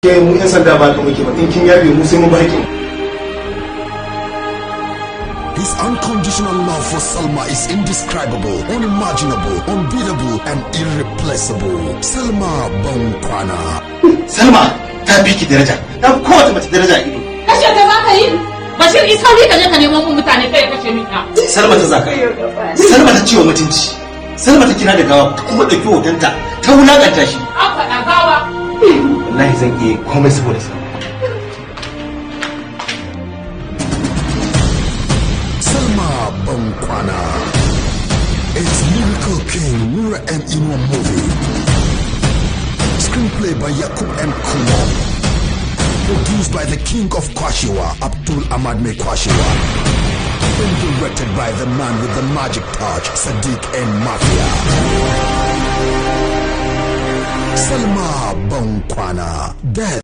Ke mu yan sanda ba ka muke ba in kin yabe mu sai mu baki. His unconditional love for Salma is indescribable, unimaginable, unbeatable, and irreplaceable. Salma Bankwana. Salma ta fi ki daraja, ta fi kowace mace daraja ido. Kashe ta za ka yi? Bashir isa ne ka je ka neman mutane kai ya kashe mita. Salma ta zaka. Salma ta ciwo mutunci. Salma ta kira da gawa ta kuma ɗauki hotonta ta wulaƙanta shi. An faɗa gawa. Wallahi zan iya komai saboda Salma. Salma Bankwana. It's Miracle King, Nura M. Inwa movie. Screenplay by Yakub M. Kuma. Produced by the King of Kwashiwa, Abdul Ahmad Me Kwashiwa. And directed by the man with the magic touch, Sadiq N. Mafia. Salma Bankwana. Death.